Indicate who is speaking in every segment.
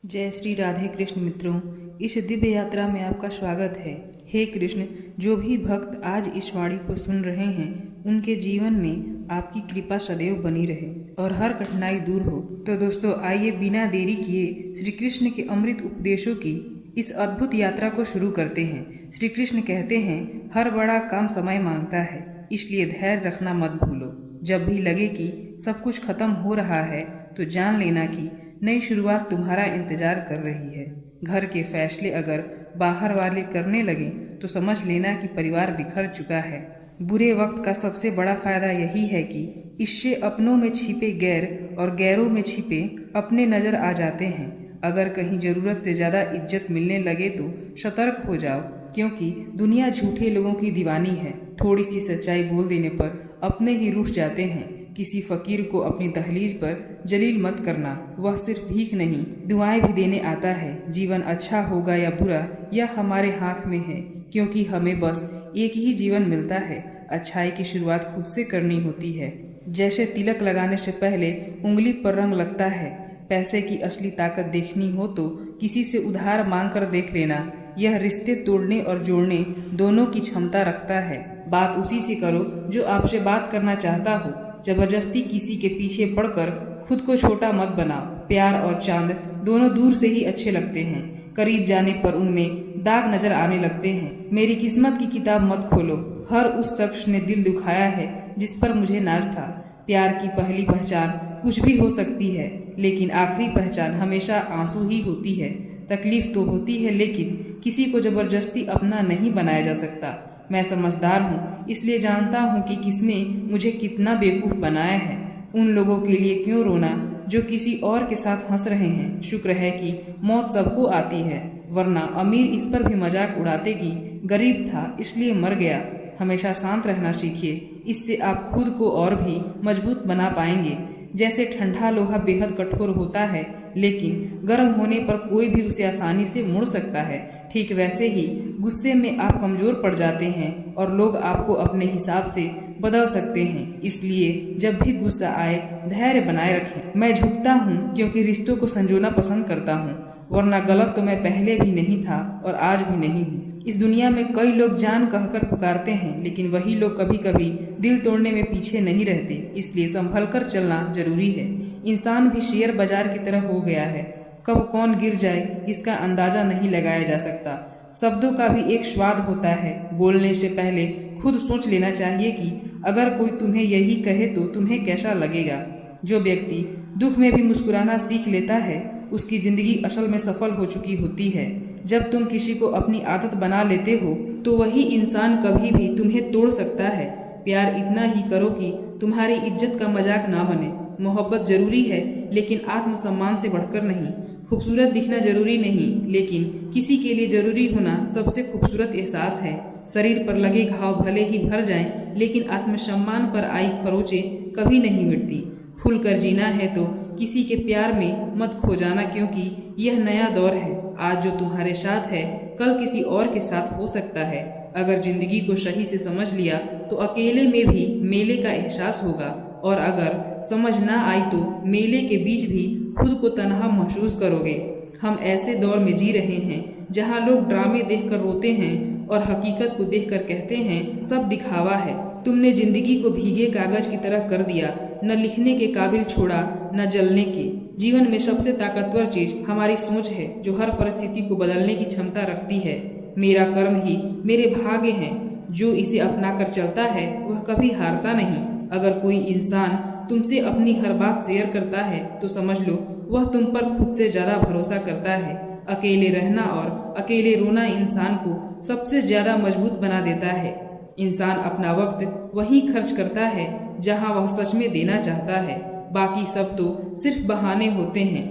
Speaker 1: जय श्री राधे कृष्ण मित्रों, इस दिव्य यात्रा में आपका स्वागत है। हे कृष्ण, जो भी भक्त आज इस वाणी को सुन रहे हैं उनके जीवन में आपकी कृपा सदैव बनी रहे और हर कठिनाई दूर हो। तो दोस्तों, आइए बिना देरी किए श्री कृष्ण के अमृत उपदेशों की इस अद्भुत यात्रा को शुरू करते हैं। श्री कृष्ण कहते हैं, हर बड़ा काम समय मांगता है, इसलिए धैर्य रखना मत भूलो। जब भी लगे कि सब कुछ खत्म हो रहा है तो जान लेना कि नई शुरुआत तुम्हारा इंतजार कर रही है। घर के फैसले अगर बाहर वाले करने लगे तो समझ लेना कि परिवार बिखर चुका है। बुरे वक्त का सबसे बड़ा फायदा यही है कि इससे अपनों में छिपे गैर और गैरों में छिपे अपने नजर आ जाते हैं। अगर कहीं जरूरत से ज्यादा इज्जत मिलने लगे तो सतर्क हो जाओ, क्योंकि दुनिया झूठे लोगों की दीवानी है। थोड़ी सी सच्चाई बोल देने पर अपने ही रूठ जाते हैं। किसी फकीर को अपनी दहलीज पर जलील मत करना, वह सिर्फ भीख नहीं दुआएं भी देने आता है। जीवन अच्छा होगा या बुरा यह हमारे हाथ में है, क्योंकि हमें बस एक ही जीवन मिलता है। अच्छाई की शुरुआत खुद से करनी होती है। जैसे तिलक लगाने से पहले उंगली पर रंग लगता है। पैसे की असली ताकत देखनी हो तो किसी से उधार मांग कर देख लेना। यह रिश्ते तोड़ने और जोड़ने दोनों की क्षमता रखता है। बात उसी से करो जो आपसे बात करना चाहता हो। जबरदस्ती किसी के पीछे पड़कर खुद को छोटा मत बनाओ। प्यार और चांद दोनों दूर से ही अच्छे लगते हैं, करीब जाने पर उनमें दाग नजर आने लगते हैं। मेरी किस्मत की किताब मत खोलो। हर उस शख्स ने दिल दुखाया है जिस पर मुझे नाज था। प्यार की पहली पहचान कुछ भी हो सकती है, लेकिन आखिरी पहचान हमेशा आंसू ही होती है। तकलीफ तो होती है, लेकिन किसी को जबरदस्ती अपना नहीं बनाया जा सकता। मैं समझदार हूँ, इसलिए जानता हूँ कि किसने मुझे कितना बेवकूफ़ बनाया है। उन लोगों के लिए क्यों रोना जो किसी और के साथ हंस रहे हैं। शुक्र है कि मौत सबको आती है, वरना अमीर इस पर भी मजाक उड़ाते कि गरीब था इसलिए मर गया। हमेशा शांत रहना सीखिए, इससे आप खुद को और भी मजबूत बना पाएंगे। जैसे ठंडा लोहा बेहद कठोर होता है, लेकिन गर्म होने पर कोई भी उसे आसानी से मोड़ सकता है, ठीक वैसे ही गुस्से में आप कमजोर पड़ जाते हैं और लोग आपको अपने हिसाब से बदल सकते हैं। इसलिए जब भी गुस्सा आए धैर्य बनाए रखें। मैं झुकता हूँ क्योंकि रिश्तों को संजोना पसंद करता हूँ, वरना गलत तो मैं पहले भी नहीं था और आज भी नहीं हूँ। इस दुनिया में कई लोग जान कहकर पुकारते हैं, लेकिन वही लोग कभी कभी दिल तोड़ने में पीछे नहीं रहते। इसलिए संभल कर चलना जरूरी है। इंसान भी शेयर बाजार की तरह हो गया है, कब कौन गिर जाए इसका अंदाजा नहीं लगाया जा सकता। शब्दों का भी एक स्वाद होता है। बोलने से पहले खुद सोच लेना चाहिए कि अगर कोई तुम्हें यही कहे तो तुम्हें कैसा लगेगा। जो व्यक्ति दुख में भी मुस्कुराना सीख लेता है उसकी जिंदगी असल में सफल हो चुकी होती है। जब तुम किसी को अपनी आदत बना लेते हो तो वही इंसान कभी भी तुम्हें तोड़ सकता है। प्यार इतना ही करो कि तुम्हारी इज्जत का मजाक ना बने। मोहब्बत जरूरी है, लेकिन आत्मसम्मान से बढ़कर नहीं। खूबसूरत दिखना जरूरी नहीं, लेकिन किसी के लिए जरूरी होना सबसे खूबसूरत एहसास है। शरीर पर लगे घाव भले ही भर जाएं, लेकिन आत्मसम्मान पर आई खरोचें कभी नहीं मिटती। खुलकर जीना है तो किसी के प्यार में मत खो जाना, क्योंकि यह नया दौर है। आज जो तुम्हारे साथ है कल किसी और के साथ हो सकता है। अगर जिंदगी को सही से समझ लिया तो अकेले में भी मेले का एहसास होगा, और अगर समझ ना आई तो मेले के बीच भी खुद को तन्हा महसूस करोगे। हम ऐसे दौर में जी रहे हैं जहां लोग ड्रामे देखकर रोते हैं और हकीकत को देखकर कहते हैं सब दिखावा है। तुमने जिंदगी को भीगे कागज की तरह कर दिया, न लिखने के काबिल छोड़ा न जलने के। जीवन में सबसे ताकतवर चीज हमारी सोच है, जो हर परिस्थिति को बदलने की क्षमता रखती है। मेरा कर्म ही मेरे भाग्य हैं, जो इसे अपना कर चलता है वह कभी हारता नहीं। अगर कोई इंसान तुमसे अपनी हर बात शेयर करता है तो समझ लो वह तुम पर खुद से ज्यादा भरोसा करता है। अकेले रहना और अकेले रोना इंसान को सबसे ज्यादा मजबूत बना देता है। इंसान अपना वक्त वहीं खर्च करता है जहां वह सच में देना चाहता है, बाकी सब तो सिर्फ बहाने होते हैं।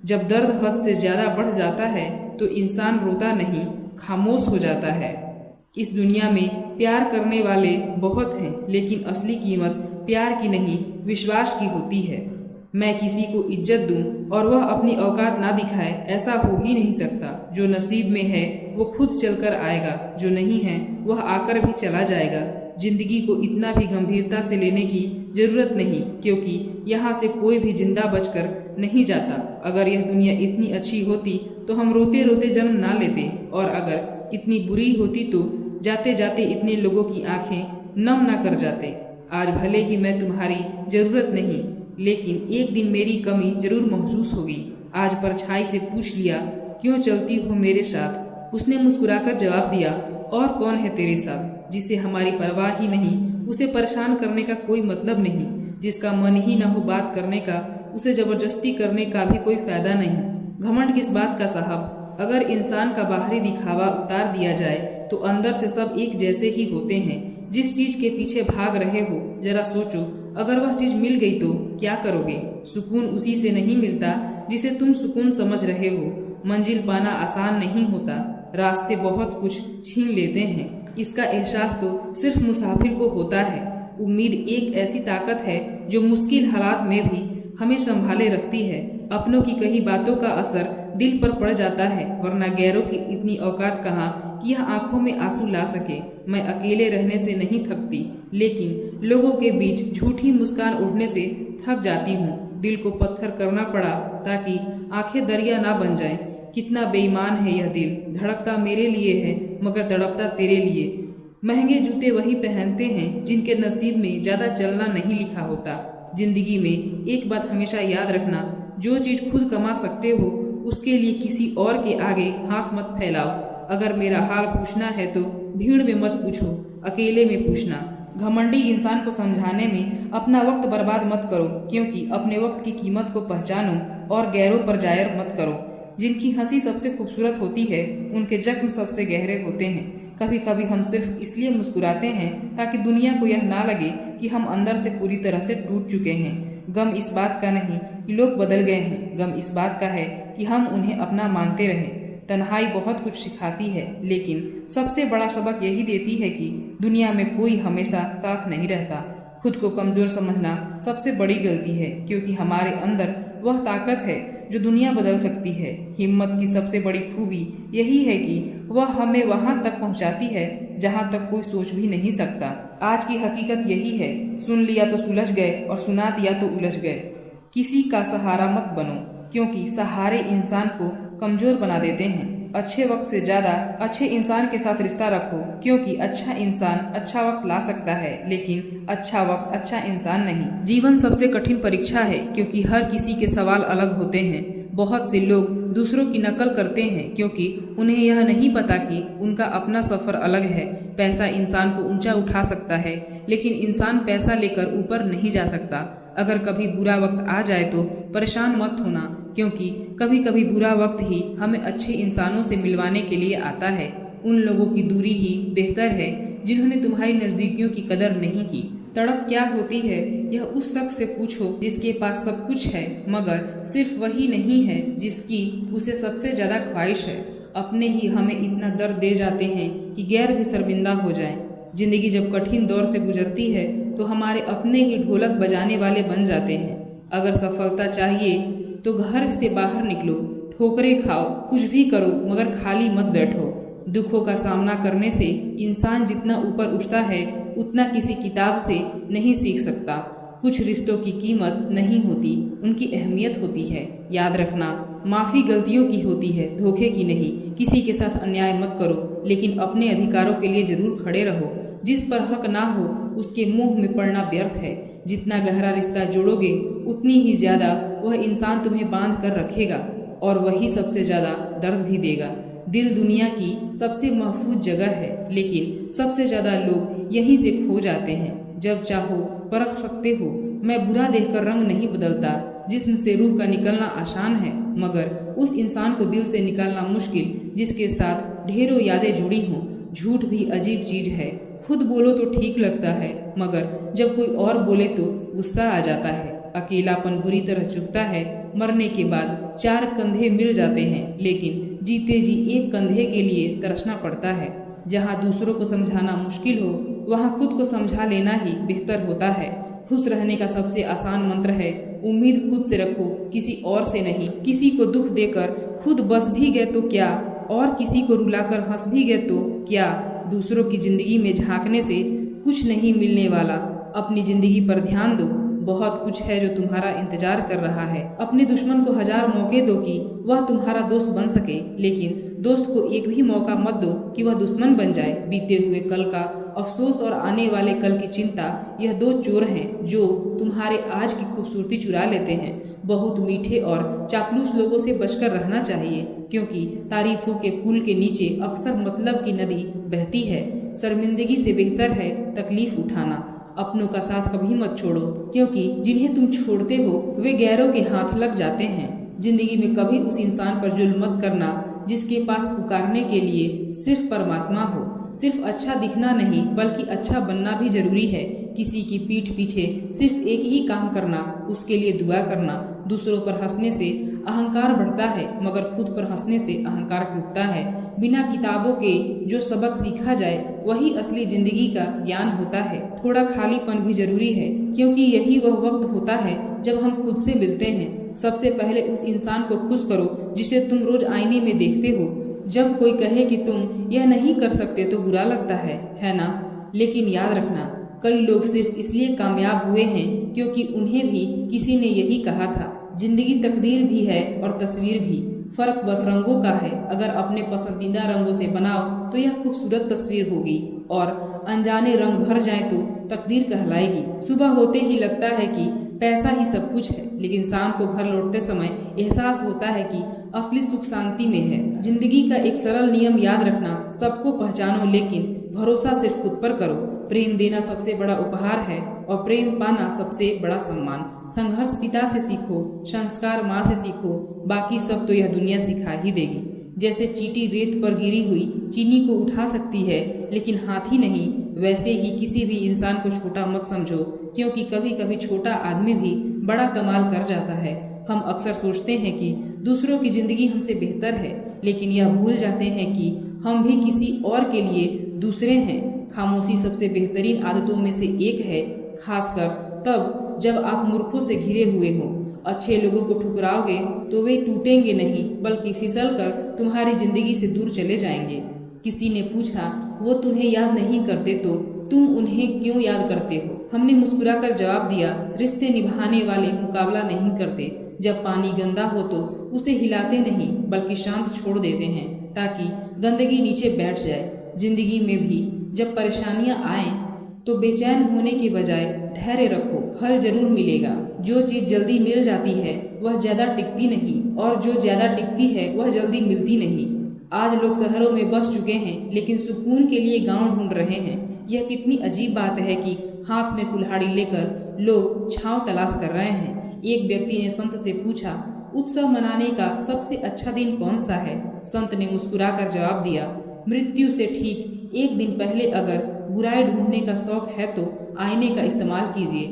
Speaker 1: जब दर्द हद से ज्यादा बढ़ जाता है तो इंसान रोता नहीं, खामोश हो जाता है। इस दुनिया में प्यार करने वाले बहुत हैं, लेकिन असली कीमत प्यार की नहीं विश्वास की होती है। मैं किसी को इज्जत दूं और वह अपनी औकात ना दिखाए, ऐसा हो ही नहीं सकता। जो नसीब में है वो खुद चलकर आएगा, जो नहीं है वह आकर भी चला जाएगा। जिंदगी को इतना भी गंभीरता से लेने की जरूरत नहीं, क्योंकि यहाँ से कोई भी जिंदा बचकर नहीं जाता। अगर यह दुनिया इतनी अच्छी होती तो हम रोते रोते जन्म ना लेते, और अगर इतनी बुरी होती तो जाते जाते इतने लोगों की आंखें नम ना कर जाते। आज भले ही मैं तुम्हारी जरूरत नहीं, लेकिन एक दिन मेरी कमी जरूर महसूस होगी। आज परछाई से पूछ लिया, क्यों चलती हो मेरे साथ? उसने मुस्कुराकर जवाब दिया, और कौन है तेरे साथ? जिसे हमारी परवाह ही नहीं, उसे परेशान करने का कोई मतलब नहीं। जिसका मन ही न हो बात करने का, उसे जबरदस्ती करने का भी कोई फायदा नहीं। घमंड किस बात का साहब? अगर इंसान का बाहरी दिखावा उतार दिया जाए तो अंदर से सब एक जैसे ही होते हैं। जिस चीज के पीछे भाग रहे हो, जरा सोचो, अगर वह चीज मिल गई तो क्या करोगे? सुकून उसी से नहीं मिलता जिसे तुम सुकून समझ रहे हो। मंजिल पाना आसान नहीं होता, रास्ते बहुत कुछ छीन लेते हैं। इसका एहसास तो सिर्फ मुसाफिर को होता है। उम्मीद एक ऐसी ताकत है जो मुश्किल हालात में भी हमें संभाले रखती है। अपनों की कही बातों का असर दिल पर पड़ जाता है, वरना गैरों की इतनी औकात कहाँ कि यह आंखों में आंसू ला सके। मैं अकेले रहने से नहीं थकती, लेकिन लोगों के बीच झूठी मुस्कान उड़ने से थक जाती हूँ। दिल को पत्थर करना पड़ा ताकि आंखें दरिया ना बन जाएं। कितना बेईमान है यह दिल, धड़कता मेरे लिए है मगर तड़पता तेरे लिए। महंगे जूते वही पहनते हैं जिनके नसीब में ज्यादा चलना नहीं लिखा होता। जिंदगी में एक बात हमेशा याद रखना, जो चीज खुद कमा सकते हो उसके लिए किसी और के आगे हाथ मत फैलाओ। अगर मेरा हाल पूछना है तो भीड़ में मत पूछो, अकेले में पूछना। घमंडी इंसान को समझाने में अपना वक्त बर्बाद मत करो, क्योंकि अपने वक्त की कीमत को पहचानो और गैरों पर जायर मत करो। जिनकी हंसी सबसे खूबसूरत होती है, उनके जख्म सबसे गहरे होते हैं। कभी कभी हम सिर्फ इसलिए मुस्कुराते हैं ताकि दुनिया को यह ना लगे कि हम अंदर से पूरी तरह से टूट चुके हैं। गम इस बात का नहीं कि लोग बदल गए हैं, गम इस बात का है कि हम उन्हें अपना मानते रहे। तन्हाई बहुत कुछ सिखाती है, लेकिन सबसे बड़ा सबक यही देती है कि दुनिया में कोई हमेशा साथ नहीं रहता। खुद को कमजोर समझना सबसे बड़ी गलती है, क्योंकि हमारे अंदर वह ताकत है जो दुनिया बदल सकती है। हिम्मत की सबसे बड़ी खूबी यही है कि वह हमें वहां तक पहुंचाती है जहां तक कोई सोच भी नहीं सकता। आज की हकीकत यही है, सुन लिया तो सुलझ गए और सुना दिया तो उलझ गए। किसी का सहारा मत बनो, क्योंकि सहारे इंसान को कमजोर बना देते हैं। अच्छे वक्त से ज्यादा अच्छे इंसान के साथ रिश्ता रखो, क्योंकि अच्छा इंसान अच्छा वक्त ला सकता है, लेकिन अच्छा वक्त अच्छा इंसान नहीं। जीवन सबसे कठिन परीक्षा है, क्योंकि हर किसी के सवाल अलग होते हैं। बहुत से लोग दूसरों की नकल करते हैं, क्योंकि उन्हें यह नहीं पता कि उनका अपना सफर अलग है। पैसा इंसान को ऊंचा उठा सकता है, लेकिन इंसान पैसा लेकर ऊपर नहीं जा सकता। अगर कभी बुरा वक्त आ जाए तो परेशान मत होना, क्योंकि कभी कभी बुरा वक्त ही हमें अच्छे इंसानों से मिलवाने के लिए आता है। उन लोगों की दूरी ही बेहतर है जिन्होंने तुम्हारी नजदीकियों की कदर नहीं की। तड़प क्या होती है यह उस शख्स से पूछो जिसके पास सब कुछ है, मगर सिर्फ वही नहीं है जिसकी उसे सबसे ज्यादा ख्वाहिश है। अपने ही हमें इतना दर्द दे जाते हैं कि गैर भी शर्मिंदा हो जाएं। जिंदगी जब कठिन दौर से गुजरती है तो हमारे अपने ही ढोलक बजाने वाले बन जाते हैं। अगर सफलता चाहिए तो घर से बाहर निकलो, ठोकरें खाओ, कुछ भी करो, मगर खाली मत बैठो। दुखों का सामना करने से इंसान जितना ऊपर उठता है उतना किसी किताब से नहीं सीख सकता। कुछ रिश्तों की कीमत नहीं होती, उनकी अहमियत होती है। याद रखना, माफी गलतियों की होती है, धोखे की नहीं। किसी के साथ अन्याय मत करो, लेकिन अपने अधिकारों के लिए जरूर खड़े रहो। जिस पर हक ना हो उसके मुंह में पड़ना व्यर्थ है। जितना गहरा रिश्ता जोड़ोगे उतनी ही ज्यादा वह इंसान तुम्हें बांध कर रखेगा, और वही सबसे ज्यादा दर्द भी देगा। दिल दुनिया की सबसे महफूज जगह है, लेकिन सबसे ज्यादा लोग यहीं से खो जाते हैं। जब चाहो परख सकते हो। मैं बुरा देखकर रंग नहीं बदलता। जिस्म से रूह का निकलना आसान है, मगर उस इंसान को दिल से निकालना मुश्किल जिसके साथ ढेरों यादें जुड़ी हों। झूठ भी अजीब चीज है। खुद बोलो तो ठीक लगता है, मगर जब कोई और बोले तो गुस्सा आ जाता है। अकेलापन बुरी तरह चुभता है। मरने के बाद 4 कंधे मिल जाते हैं, लेकिन जीते जी एक कंधे के लिए तरसना पड़ता है। जहाँ दूसरों को समझाना मुश्किल हो, वहाँ खुद को समझा लेना ही बेहतर होता है। खुश रहने का सबसे आसान मंत्र है, उम्मीद खुद से रखो, किसी और से नहीं। किसी को दुख देकर खुद बस भी गए तो क्या, और किसी को रुलाकर हंस भी गए तो क्या। दूसरों की जिंदगी में झांकने से कुछ नहीं मिलने वाला। अपनी जिंदगी पर ध्यान दो। बहुत कुछ है जो तुम्हारा इंतजार कर रहा है। अपने दुश्मन को 1000 मौके दो कि वह तुम्हारा दोस्त बन सके, लेकिन दोस्त को एक भी मौका मत दो कि वह दुश्मन बन जाए। बीते हुए कल का अफसोस और आने वाले कल की चिंता, यह 2 चोर हैं जो तुम्हारे आज की खूबसूरती चुरा लेते हैं। बहुत मीठे और चापलूस लोगों से बचकर रहना चाहिए, क्योंकि तारीफों के पुल के नीचे अक्सर मतलब की नदी बहती है। शर्मिंदगी से बेहतर है तकलीफ उठाना। अपनों का साथ कभी मत छोड़ो, क्योंकि जिन्हें तुम छोड़ते हो वे गैरों के हाथ लग जाते हैं। जिंदगी में कभी उस इंसान पर जुल्म मत करना जिसके पास पुकारने के लिए सिर्फ परमात्मा हो। सिर्फ अच्छा दिखना नहीं बल्कि अच्छा बनना भी जरूरी है। किसी की पीठ पीछे सिर्फ एक ही काम करना, उसके लिए दुआ करना। दूसरों पर हंसने से अहंकार बढ़ता है, मगर खुद पर हंसने से अहंकार टूटता है। बिना किताबों के जो सबक सीखा जाए वही असली जिंदगी का ज्ञान होता है। थोड़ा खालीपन भी जरूरी है, क्योंकि यही वह वक्त होता है जब हम खुद से मिलते हैं। सबसे पहले उस इंसान को खुश करो जिसे तुम रोज आईने में देखते हो। जब कोई कहे कि तुम यह नहीं कर सकते तो बुरा लगता है ना? लेकिन याद रखना, कई लोग सिर्फ इसलिए कामयाब हुए हैं क्योंकि उन्हें भी किसी ने यही कहा था। जिंदगी तकदीर भी है और तस्वीर भी, फर्क बस रंगों का है। अगर अपने पसंदीदा रंगों से बनाओ तो यह खूबसूरत तस्वीर होगी, और अनजाने रंग भर जाए तो तकदीर कहलाएगी। सुबह होते ही लगता है कि पैसा ही सब कुछ है, लेकिन शाम को घर लौटते समय एहसास होता है कि असली सुख शांति में है। जिंदगी का एक सरल नियम याद रखना, सबको पहचानो लेकिन भरोसा सिर्फ खुद पर करो। प्रेम देना सबसे बड़ा उपहार है और प्रेम पाना सबसे बड़ा सम्मान। संघर्ष पिता से सीखो, संस्कार माँ से सीखो, बाकी सब तो यह दुनिया सिखा ही देगी। जैसे चींटी रेत पर गिरी हुई चीनी को उठा सकती है लेकिन हाथी नहीं, वैसे ही किसी भी इंसान को छोटा मत समझो, क्योंकि कभी कभी छोटा आदमी भी बड़ा कमाल कर जाता है। हम अक्सर सोचते हैं कि दूसरों की जिंदगी हमसे बेहतर है, लेकिन यह भूल जाते हैं कि हम भी किसी और के लिए दूसरे हैं। खामोशी सबसे बेहतरीन आदतों में से एक है, खासकर तब जब आप मूर्खों से घिरे हुए हो। अच्छे लोगों को ठुकराओगे तो वे टूटेंगे नहीं बल्कि फिसल कर तुम्हारी जिंदगी से दूर चले जाएंगे। किसी ने पूछा, वो तुम्हें याद नहीं करते तो तुम उन्हें क्यों याद करते हो? हमने मुस्कुराकर जवाब दिया, रिश्ते निभाने वाले मुकाबला नहीं करते। जब पानी गंदा हो तो उसे हिलाते नहीं बल्कि शांत छोड़ देते हैं ताकि गंदगी नीचे बैठ जाए। जिंदगी में भी जब परेशानियां आए तो बेचैन होने के बजाय धैर्य रखो, फल जरूर मिलेगा। जो चीज जल्दी मिल जाती है वह ज्यादा टिकती नहीं, और जो ज्यादा टिकती है वह जल्दी मिलती नहीं। आज लोग शहरों में बस चुके हैं लेकिन सुकून के लिए गांव ढूंढ रहे हैं। यह कितनी अजीब बात है कि हाथ में कुल्हाड़ी लेकर लोग छांव तलाश कर रहे हैं। एक व्यक्ति ने संत से पूछा, उत्सव मनाने का सबसे अच्छा दिन कौन सा है? संत ने मुस्कुराकर जवाब दिया, मृत्यु से ठीक 1 दिन पहले। अगर बुराई ढूंढने का शौक है तो आईने का इस्तेमाल कीजिए,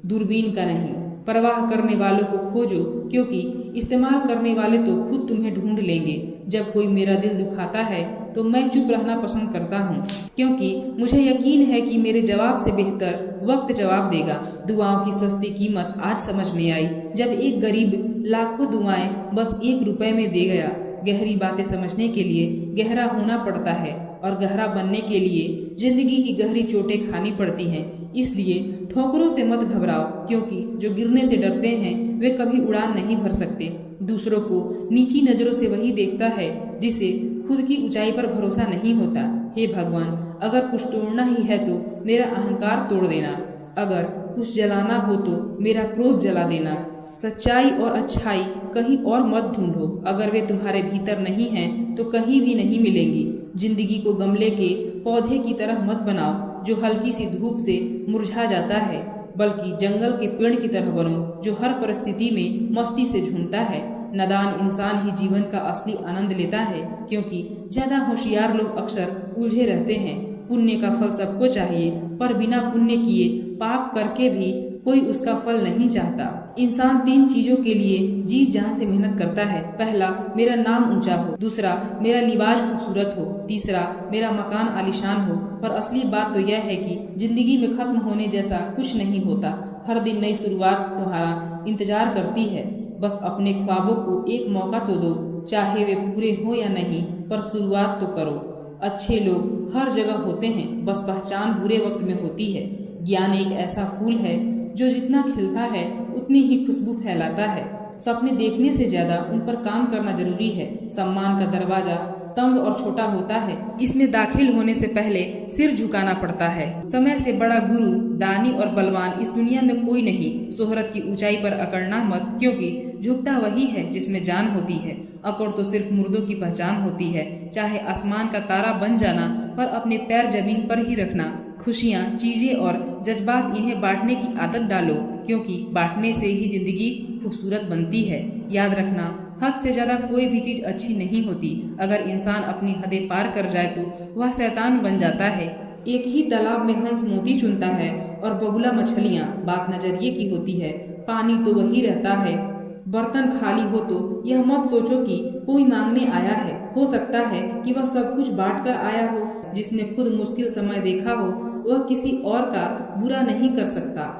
Speaker 1: दूरबीन का नहीं। परवाह करने वालों को खोजो, क्योंकि इस्तेमाल करने वाले तो खुद तुम्हें ढूंढ लेंगे। जब कोई मेरा दिल दुखाता है तो मैं चुप रहना पसंद करता हूँ, क्योंकि मुझे यकीन है कि मेरे जवाब से बेहतर वक्त जवाब देगा। दुआओं की सस्ती कीमत आज समझ में आई, जब एक गरीब लाखों दुआएं बस 1 रुपए में दे गया। गहरी बातें समझने के लिए गहरा होना पड़ता है, और गहरा बनने के लिए जिंदगी की गहरी चोटें खानी पड़ती हैं। इसलिए ठोकरों से मत घबराओ, क्योंकि जो गिरने से डरते हैं वे कभी उड़ान नहीं भर सकते। दूसरों को नीची नजरों से वही देखता है जिसे खुद की ऊंचाई पर भरोसा नहीं होता। हे भगवान, अगर कुछ तोड़ना ही है तो मेरा अहंकार तोड़ देना, अगर कुछ जलाना हो तो मेरा क्रोध जला देना। सच्चाई और अच्छाई कहीं और मत ढूंढो, अगर वे तुम्हारे भीतर नहीं हैं तो कहीं भी नहीं मिलेंगी। जिंदगी को गमले के पौधे की तरह मत बनाओ जो हल्की सी धूप से मुरझा जाता है, बल्कि जंगल के पेड़ की तरह बनो जो हर परिस्थिति में मस्ती से झूमता है। नादान इंसान ही जीवन का असली आनंद लेता है, क्योंकि ज्यादा होशियार लोग अक्सर उलझे रहते हैं। पुण्य का फल सबको चाहिए, पर बिना पुण्य किए पाप करके भी कोई उसका फल नहीं चाहता। इंसान 3 चीजों के लिए जी जान से मेहनत करता है। पहला, मेरा नाम ऊंचा हो। दूसरा, मेरा लिबास खूबसूरत हो। तीसरा, मेरा मकान आलीशान हो। पर असली बात तो यह है कि जिंदगी में खत्म होने जैसा कुछ नहीं होता। हर दिन नई शुरुआत तुम्हारा इंतजार करती है। बस अपने ख्वाबों को एक मौका तो दो, चाहे वे पूरे हो या नहीं, पर शुरुआत तो करो। अच्छे लोग हर जगह होते हैं, बस पहचान बुरे वक्त में होती है। ज्ञान एक ऐसा फूल है जो जितना खिलता है उतनी ही खुशबू फैलाता है। सपने देखने से ज्यादा उन पर काम करना जरूरी है। सम्मान का दरवाजा तंग और छोटा होता है, इसमें दाखिल होने से पहले सिर झुकाना पड़ता है। समय से बड़ा गुरु, दानी और बलवान इस दुनिया में कोई नहीं। शोहरत की ऊंचाई पर अकड़ना मत, क्योंकि झुकता वही है जिसमें जान होती है। अकड़ तो सिर्फ मुर्दों की पहचान होती है। चाहे आसमान का तारा बन जाना, पर अपने पैर जमीन पर ही रखना। खुशियाँ, चीजें और जज्बात, इन्हें बांटने की आदत डालो, क्योंकि बांटने से ही जिंदगी खूबसूरत बनती है। याद रखना, हद से ज्यादा कोई भी चीज अच्छी नहीं होती। अगर इंसान अपनी हदें पार कर जाए तो वह शैतान बन जाता है। एक ही तालाब में हंस मोती चुनता है और बगुला मछलियाँ। बात नजरिए की होती है। पानी तो वही रहता है। बर्तन खाली हो तो यह मत सोचो कि कोई मांगने आया है। हो सकता है कि वह सब कुछ बांट कर आया हो। जिसने खुद मुश्किल समय देखा हो वह किसी और का बुरा नहीं कर सकता।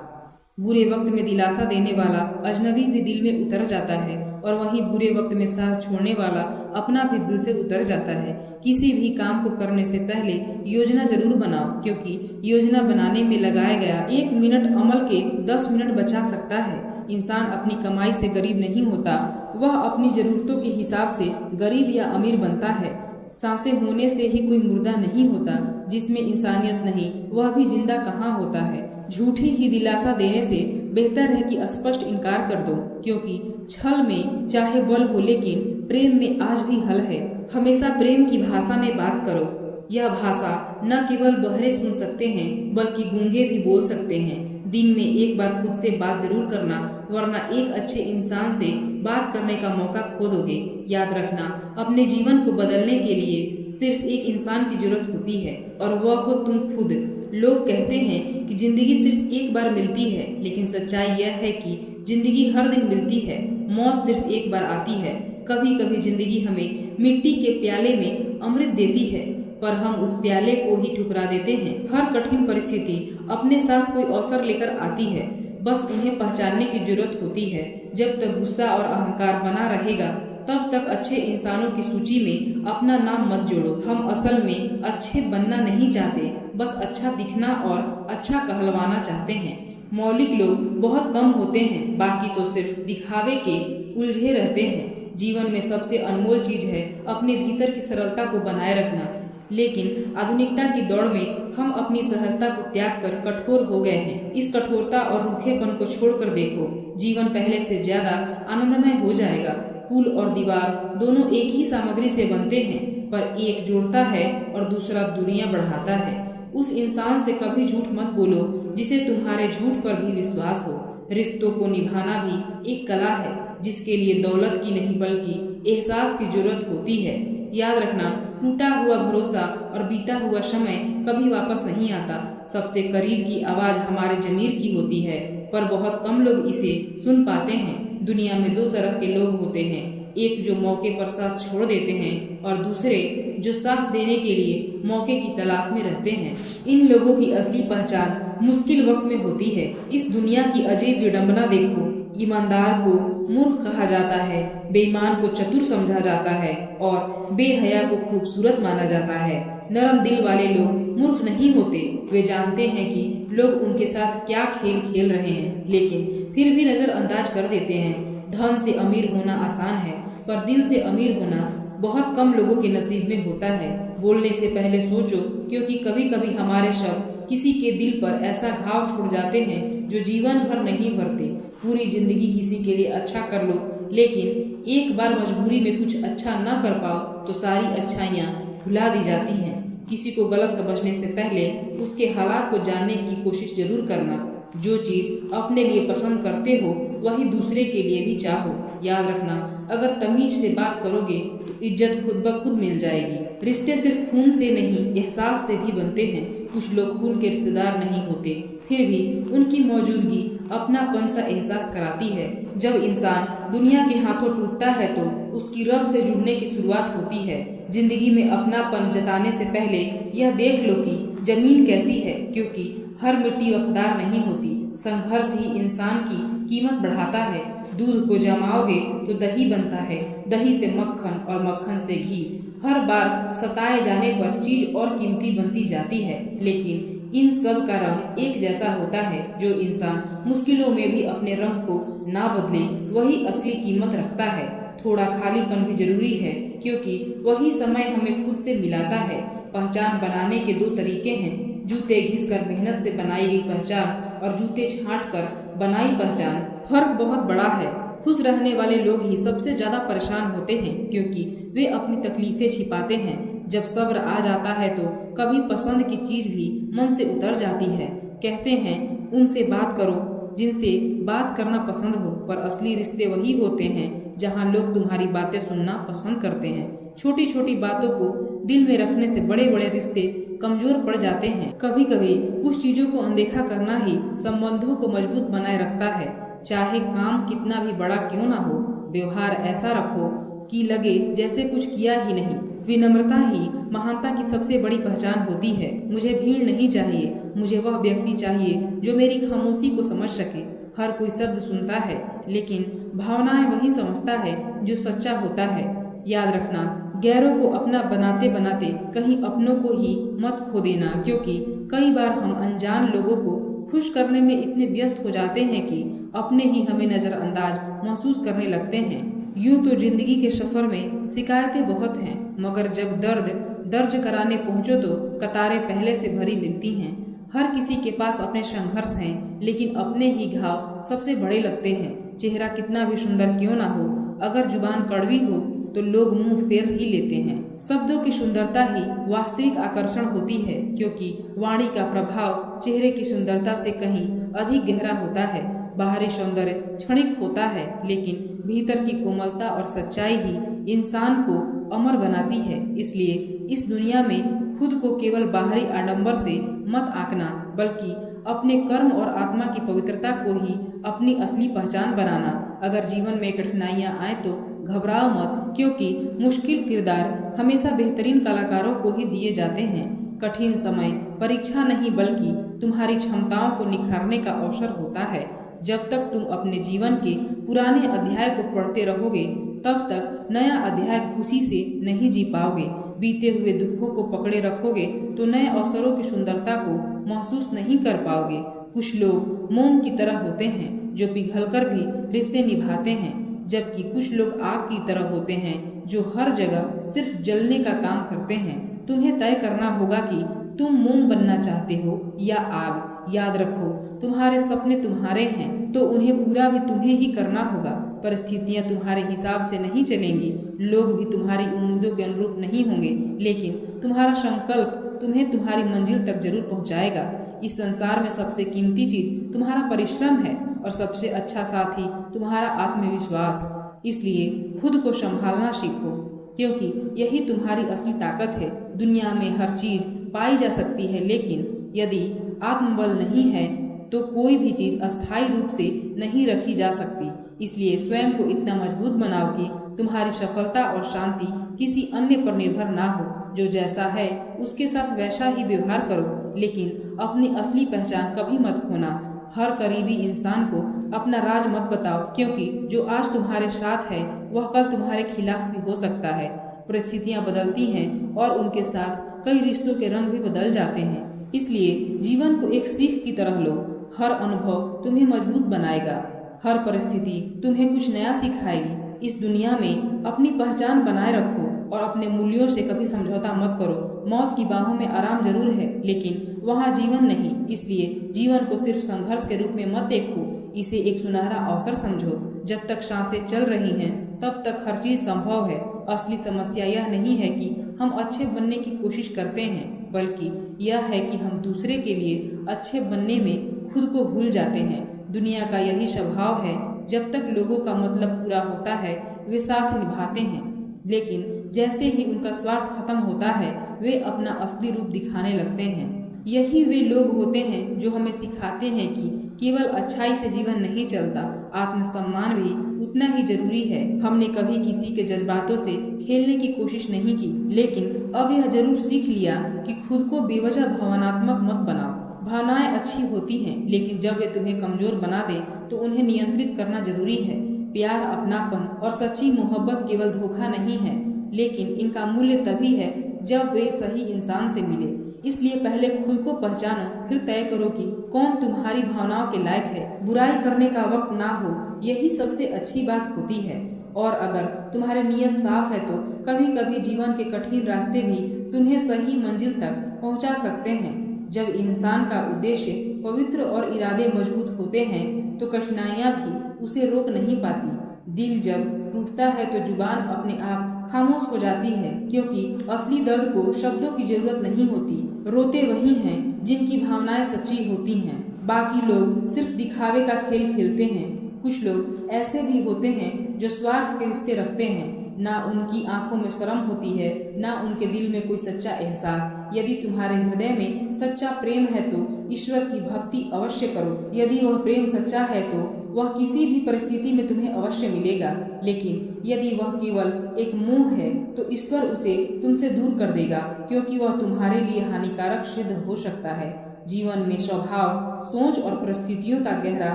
Speaker 1: बुरे वक्त में दिलासा देने वाला अजनबी भी दिल में उतर जाता है, और वहीं बुरे वक्त में साथ छोड़ने वाला अपना भी दिल से उतर जाता है। किसी भी काम को करने से पहले योजना जरूर बनाओ, क्योंकि योजना बनाने में लगाया गया 1 मिनट अमल के 10 मिनट बचा सकता है। इंसान अपनी कमाई से गरीब नहीं होता, वह अपनी जरूरतों के हिसाब से गरीब या अमीर बनता है। सांसें होने से ही कोई मुर्दा नहीं होता। जिसमें इंसानियत नहीं वह भी जिंदा कहाँ होता है। झूठी ही दिलासा देने से बेहतर है कि स्पष्ट इनकार कर दो, क्योंकि छल में चाहे बल हो लेकिन प्रेम में आज भी हल है। हमेशा प्रेम की भाषा में बात करो। यह भाषा न केवल बहरे सुन सकते हैं बल्कि गूंगे भी बोल सकते हैं। दिन में एक बार खुद से बात जरूर करना, वरना एक अच्छे इंसान से बात करने का मौका खो दोगे। याद रखना, अपने जीवन को बदलने के लिए सिर्फ एक इंसान की जरूरत होती है, और वह हो तुम खुद। लोग कहते हैं कि जिंदगी सिर्फ एक बार मिलती है, लेकिन सच्चाई यह है कि जिंदगी हर दिन मिलती है। मौत सिर्फ एक बार आती है। कभी कभी जिंदगी हमें मिट्टी के प्याले में अमृत देती है, पर हम उस प्याले को ही ठुकरा देते हैं। हर कठिन परिस्थिति अपने साथ कोई अवसर लेकर आती है, बस उन्हें पहचानने की जरूरत होती है। जब तक गुस्सा और अहंकार बना रहेगा तब तक अच्छे इंसानों की सूची में अपना नाम मत जोड़ो। हम असल में अच्छे बनना नहीं चाहते, बस अच्छा दिखना और अच्छा कहलवाना चाहते हैं। मौलिक लोग बहुत कम होते हैं, बाकी तो सिर्फ दिखावे के उलझे रहते हैं। जीवन में सबसे अनमोल चीज है अपने भीतर की सरलता को बनाए रखना। लेकिन आधुनिकता की दौड़ में हम अपनी सहजता को त्याग कर कठोर हो गए हैं। इस कठोरता और रूखेपन को छोड़कर देखो, जीवन पहले से ज्यादा आनंदमय हो जाएगा। पुल और दीवार दोनों एक ही सामग्री से बनते हैं, पर एक जोड़ता है और दूसरा दूरियां बढ़ाता है। उस इंसान से कभी झूठ मत बोलो जिसे तुम्हारे झूठ पर भी विश्वास हो। रिश्तों को निभाना भी एक कला है, जिसके लिए दौलत की नहीं बल्कि एहसास की जरूरत होती है। याद रखना, टूटा हुआ भरोसा और बीता हुआ समय कभी वापस नहीं आता। सबसे करीब की आवाज हमारे जमीर की होती है, पर बहुत कम लोग इसे सुन पाते हैं। दुनिया में 2 तरह के लोग होते हैं, एक जो मौके पर साथ छोड़ देते हैं और दूसरे जो साथ देने के लिए मौके की तलाश में रहते हैं। इन लोगों की असली पहचान मुश्किल वक्त में होती है। इस दुनिया की अजीब विडंबना देखो, ईमानदार को मूर्ख कहा जाता है, बेईमान को चतुर समझा जाता है और बेहया को खूबसूरत माना जाता है। नरम दिल वाले लोग मूर्ख नहीं होते, वे जानते हैं कि लोग उनके साथ क्या खेल खेल रहे हैं, लेकिन फिर भी नजरअंदाज कर देते हैं। धन से अमीर होना आसान है, पर दिल से अमीर होना बहुत कम लोगों के नसीब में होता है। बोलने से पहले सोचो, क्योंकि कभी कभी हमारे शब्द किसी के दिल पर ऐसा घाव छोड़ जाते हैं जो जीवन भर नहीं भरते। पूरी जिंदगी किसी के लिए अच्छा कर लो, लेकिन एक बार मजबूरी में कुछ अच्छा न कर पाओ तो सारी अच्छाइयाँ भुला दी जाती हैं। किसी को गलत समझने से पहले उसके हालात को जानने की कोशिश जरूर करना। जो चीज अपने लिए पसंद करते हो वही दूसरे के लिए भी चाहो। याद रखना, अगर तमीज से बात करोगे तो इज्जत खुद ब खुद मिल जाएगी। रिश्ते सिर्फ खून से नहीं, एहसास से भी बनते हैं। कुछ लोग खून के रिश्तेदार नहीं होते, फिर भी उनकी मौजूदगी अपनापन सा एहसास कराती है। जब इंसान दुनिया के हाथों टूटता है तो उसकी रब से जुड़ने की शुरुआत होती है। जिंदगी में अपनापन जताने से पहले यह देख लो कि जमीन कैसी है, क्योंकि हर मिट्टी वफादार नहीं होती। संघर्ष ही इंसान की कीमत बढ़ाता है। दूध को जमाओगे तो दही बनता है, दही से मक्खन और मक्खन से घी। हर बार सताए जाने पर चीज और कीमती बनती जाती है, लेकिन इन सब का रंग एक जैसा होता है। जो इंसान मुश्किलों में भी अपने रंग को ना बदले वही असली कीमत रखता है। थोड़ा खालीपन भी जरूरी है, क्योंकि वही समय हमें खुद से मिलाता है। पहचान बनाने के दो तरीके हैं, जूते घिसकर मेहनत से बनाई गई पहचान और जूते छांट कर बनाई पहचान। फर्क बहुत बड़ा है। खुश रहने वाले लोग ही सबसे ज्यादा परेशान होते हैं, क्योंकि वे अपनी तकलीफें छिपाते हैं। जब सब्र आ जाता है तो कभी पसंद की चीज भी मन से उतर जाती है। कहते हैं उनसे बात करो जिनसे बात करना पसंद हो, पर असली रिश्ते वही होते हैं जहां लोग तुम्हारी बातें सुनना पसंद करते हैं। छोटी छोटी बातों को दिल में रखने से बड़े बड़े रिश्ते कमजोर पड़ जाते हैं। कभी कभी कुछ चीजों को अनदेखा करना ही संबंधों को मजबूत बनाए रखता है। चाहे काम कितना भी बड़ा क्यों ना हो, व्यवहार ऐसा रखो कि लगे जैसे कुछ किया ही नहीं। विनम्रता ही महानता की सबसे बड़ी पहचान होती है। मुझे भीड़ नहीं चाहिए, मुझे वह व्यक्ति चाहिए जो मेरी खामोशी को समझ सके। हर कोई शब्द सुनता है, लेकिन भावनाएं वही समझता है जो सच्चा होता है। याद रखना, गैरों को अपना बनाते बनाते कहीं अपनों को ही मत खो देना, क्योंकि कई बार हम अनजान लोगों को खुश करने में इतने व्यस्त हो जाते हैं कि अपने ही हमें नजरअंदाज महसूस करने लगते हैं। यूं तो जिंदगी के सफर में शिकायतें बहुत हैं, मगर जब दर्द दर्ज कराने पहुंचो तो कतारें पहले से भरी मिलती हैं। हर किसी के पास अपने संघर्ष हैं, लेकिन अपने ही घाव सबसे बड़े लगते हैं। चेहरा कितना भी सुंदर क्यों ना हो, अगर जुबान कड़वी हो तो लोग मुंह फेर ही लेते हैं। शब्दों की सुंदरता ही वास्तविक आकर्षण होती है, क्योंकि वाणी का प्रभाव चेहरे की सुंदरता से कहीं अधिक गहरा होता है। बाहरी सौंदर्य क्षणिक होता है, लेकिन भीतर की कोमलता और सच्चाई ही इंसान को अमर बनाती है। इसलिए इस दुनिया में खुद को केवल बाहरी आडंबर से मत आंकना, बल्कि अपने कर्म और आत्मा की पवित्रता को ही अपनी असली पहचान बनाना। अगर जीवन में कठिनाइयां आए तो घबराओ मत, क्योंकि मुश्किल किरदार हमेशा बेहतरीन कलाकारों को ही दिए जाते हैं। कठिन समय परीक्षा नहीं, बल्कि तुम्हारी क्षमताओं को निखारने का अवसर होता है। जब तक तुम अपने जीवन के पुराने अध्याय को पढ़ते रहोगे, तब तक नया अध्याय खुशी से नहीं जी पाओगे। बीते हुए दुखों को पकड़े रखोगे तो नए अवसरों की सुंदरता को महसूस नहीं कर पाओगे। कुछ लोग मोम की तरह होते हैं जो पिघलकर भी रिश्ते निभाते हैं, जबकि कुछ लोग आग की तरह होते हैं जो हर जगह सिर्फ जलने का काम करते हैं। तुम्हें तय करना होगा कि तुम मोम बनना चाहते हो या आग। याद रखो, तुम्हारे सपने तुम्हारे हैं तो उन्हें पूरा भी तुम्हें ही करना होगा। परिस्थितियां तुम्हारे हिसाब से नहीं चलेंगी, लोग भी तुम्हारी उम्मीदों के अनुरूप नहीं होंगे, लेकिन तुम्हारा संकल्प तुम्हें तुम्हारी मंजिल तक जरूर पहुंचाएगा। इस संसार में सबसे कीमती चीज तुम्हारा परिश्रम है और सबसे अच्छा साथी तुम्हारा आत्मविश्वास। इसलिए खुद को संभालना सीखो, क्योंकि यही तुम्हारी असली ताकत है। दुनिया में हर चीज पाई जा सकती है, लेकिन यदि आत्मबल नहीं है तो कोई भी चीज अस्थायी रूप से नहीं रखी जा सकती। इसलिए स्वयं को इतना मजबूत बनाओ कि तुम्हारी सफलता और शांति किसी अन्य पर निर्भर ना हो। जो जैसा है उसके साथ वैसा ही व्यवहार करो, लेकिन अपनी असली पहचान कभी मत खोना। हर करीबी इंसान को अपना राज मत बताओ, क्योंकि जो आज तुम्हारे साथ है वह कल तुम्हारे खिलाफ भी हो सकता है। परिस्थितियां बदलती हैं और उनके साथ कई रिश्तों के रंग भी बदल जाते हैं। इसलिए जीवन को एक सीख की तरह लो। हर अनुभव तुम्हें मजबूत बनाएगा, हर परिस्थिति तुम्हें कुछ नया सिखाएगी। इस दुनिया में अपनी पहचान बनाए रखो और अपने मूल्यों से कभी समझौता मत करो। मौत की बाहों में आराम जरूर है, लेकिन वहाँ जीवन नहीं। इसलिए जीवन को सिर्फ संघर्ष के रूप में मत देखो, इसे एक सुनहरा अवसर समझो। जब तक सांसें चल रही हैं तब तक हर चीज संभव है। असली समस्या यह नहीं है कि हम अच्छे बनने की कोशिश करते हैं, बल्कि यह है कि हम दूसरे के लिए अच्छे बनने में खुद को भूल जाते हैं। दुनिया का यही स्वभाव है, जब तक लोगों का मतलब पूरा होता है वे साथ निभाते हैं, लेकिन जैसे ही उनका स्वार्थ खत्म होता है वे अपना असली रूप दिखाने लगते हैं। यही वे लोग होते हैं जो हमें सिखाते हैं कि केवल अच्छाई से जीवन नहीं चलता, आत्मसम्मान भी उतना ही जरूरी है। हमने कभी किसी के जज्बातों से खेलने की कोशिश नहीं की, लेकिन अब यह जरूर सीख लिया कि खुद को बेवजह भावनात्मक मत बनाओ। भावनाएं अच्छी होती हैं, लेकिन जब वे तुम्हें कमजोर बना दे तो उन्हें नियंत्रित करना जरूरी है। प्यार, अपनापन और सच्ची मोहब्बत केवल धोखा नहीं है, लेकिन इनका मूल्य तभी है जब वे सही इंसान से मिले। इसलिए पहले खुद को पहचानो, फिर तय करो कि कौन तुम्हारी भावनाओं के लायक है। बुराई करने का वक्त ना हो, यही सबसे अच्छी बात होती है। और अगर तुम्हारी नीयत साफ है तो कभी कभी जीवन के कठिन रास्ते भी तुम्हें सही मंजिल तक पहुंचा सकते हैं। जब इंसान का उद्देश्य पवित्र और इरादे मजबूत होते हैं तो कठिनाइयां भी उसे रोक नहीं पाती। दिल जब टूटता है तो जुबान अपने आप खामोश हो जाती है, क्योंकि असली दर्द को शब्दों की जरूरत नहीं होती। रोते वही हैं जिनकी भावनाएं सच्ची होती हैं। बाकी लोग सिर्फ दिखावे का खेल खेलते हैं। कुछ लोग ऐसे भी होते हैं जो स्वार्थ के रिश्ते रखते हैं। ना उनकी आंखों में शर्म होती है, ना उनके दिल में कोई सच्चा एहसास। यदि तुम्हारे हृदय में सच्चा प्रेम है तो ईश्वर की भक्ति अवश्य करो। यदि वह प्रेम सच्चा है तो वह किसी भी परिस्थिति में तुम्हें अवश्य मिलेगा। लेकिन यदि वह केवल एक मोह है तो ईश्वर उसे तुमसे दूर कर देगा, क्योंकि वह तुम्हारे लिए हानिकारक सिद्ध हो सकता है। जीवन में स्वभाव, सोच और परिस्थितियों का गहरा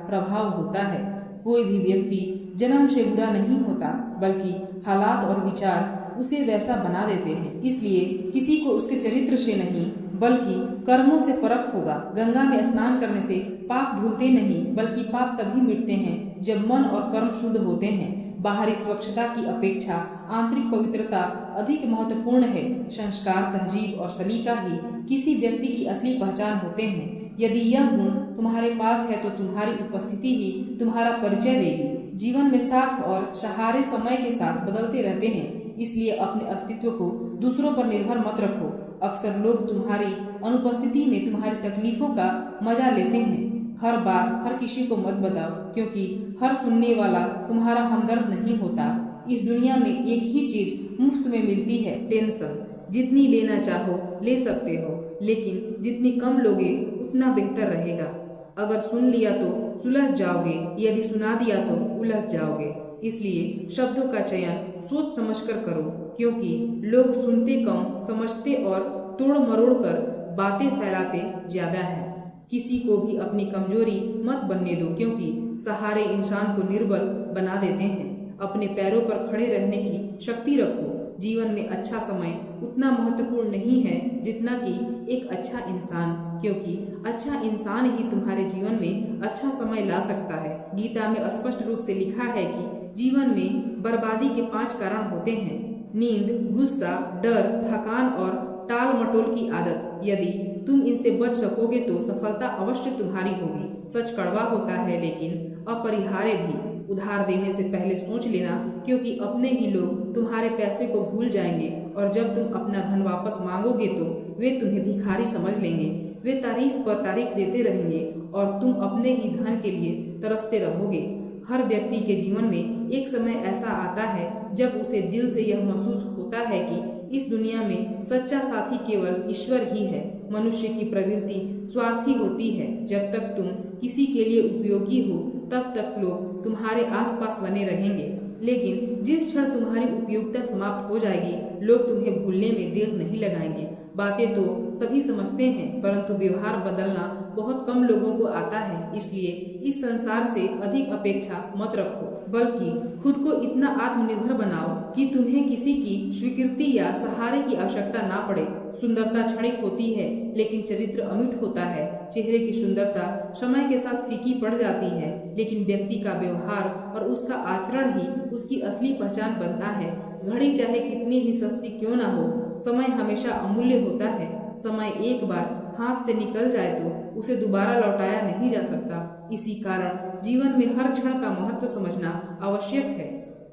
Speaker 1: प्रभाव होता है। कोई भी व्यक्ति जन्म से बुरा नहीं होता, बल्कि हालात और विचार उसे वैसा बना देते हैं। इसलिए किसी को उसके चरित्र से नहीं बल्कि कर्मों से परख होगा। गंगा में स्नान करने से पाप धुलते नहीं, बल्कि पाप तभी मिटते हैं जब मन और कर्म शुद्ध होते हैं। बाहरी स्वच्छता की अपेक्षा आंतरिक पवित्रता अधिक महत्वपूर्ण है। संस्कार, तहजीब और सलीका ही किसी व्यक्ति की असली पहचान होते हैं। यदि यह गुण तुम्हारे पास है तो तुम्हारी उपस्थिति ही तुम्हारा परिचय देगी। जीवन में साथ और सहारे समय के साथ बदलते रहते हैं, इसलिए अपने अस्तित्व को दूसरों पर निर्भर मत रखो। अक्सर लोग तुम्हारी अनुपस्थिति में तुम्हारी तकलीफों का मजा लेते हैं। हर बात हर किसी को मत बताओ, क्योंकि हर सुनने वाला तुम्हारा हमदर्द नहीं होता। इस दुनिया में एक ही चीज मुफ्त में मिलती है, टेंशन। जितनी लेना चाहो ले सकते हो, लेकिन जितनी कम लोगे उतना बेहतर रहेगा। अगर सुन लिया तो सुलझ जाओगे, यदि सुना दिया तो उलझ जाओगे। इसलिए शब्दों का चयन सोच समझकर करो, क्योंकि लोग सुनते कम, समझते और तोड़ मरोड़ कर बातें फैलाते ज्यादा हैं। किसी को भी अपनी कमजोरी मत बनने दो, क्योंकि सहारे इंसान को निर्बल बना देते हैं। अपने पैरों पर खड़े रहने की शक्ति रखो। जीवन में अच्छा समय उतना महत्वपूर्ण नहीं है जितना कि एक अच्छा इंसान, क्योंकि अच्छा इंसान ही तुम्हारे जीवन में अच्छा समय ला सकता है। गीता में स्पष्ट रूप से लिखा है कि जीवन में बर्बादी के 5 कारण होते हैं: नींद, गुस्सा, डर, थकान और टाल मटोल की आदत। यदि तुम इनसे बच सकोगे तो सफलता अवश्य तुम्हारी होगी। सच कड़वा होता है लेकिन अपरिहार्य भी। उधार देने से पहले सोच लेना, क्योंकि अपने ही लोग तुम्हारे पैसे को भूल जाएंगे और जब तुम अपना धन वापस मांगोगे तो वे तुम्हें भिखारी समझ लेंगे। वे तारीख पर तारीख देते रहेंगे और तुम अपने ही धन के लिए तरसते रहोगे। हर व्यक्ति के जीवन में एक समय ऐसा आता है जब उसे दिल से यह महसूस होता है कि इस दुनिया में सच्चा साथी केवल ईश्वर ही है। मनुष्य की प्रवृत्ति स्वार्थी होती है। जब तक तुम किसी के लिए उपयोगी हो तब तक लोग तुम्हारे आसपास बने रहेंगे, लेकिन जिस क्षण तुम्हारी उपयोगिता समाप्त हो जाएगी लोग तुम्हें भूलने में देर नहीं लगाएंगे। बातें तो सभी समझते हैं, परंतु व्यवहार बदलना बहुत कम लोगों को आता है। इसलिए इस संसार से अधिक अपेक्षा मत रखो, बल्कि खुद को इतना आत्मनिर्भर बनाओ कि तुम्हें किसी की स्वीकृति या सहारे की आवश्यकता ना पड़े। सुंदरता क्षणिक होती है, लेकिन चरित्र अमिट होता है। चेहरे की सुंदरता समय के साथ फीकी पड़ जाती है, लेकिन व्यक्ति का व्यवहार और उसका आचरण ही उसकी असली पहचान बनता है। घड़ी चाहे कितनी भी सस्ती क्यों ना हो, समय हमेशा अमूल्य होता है। समय एक बार हाथ से निकल जाए तो उसे दोबारा लौटाया नहीं जा सकता। इसी कारण जीवन में हर क्षण का महत्व समझना आवश्यक है।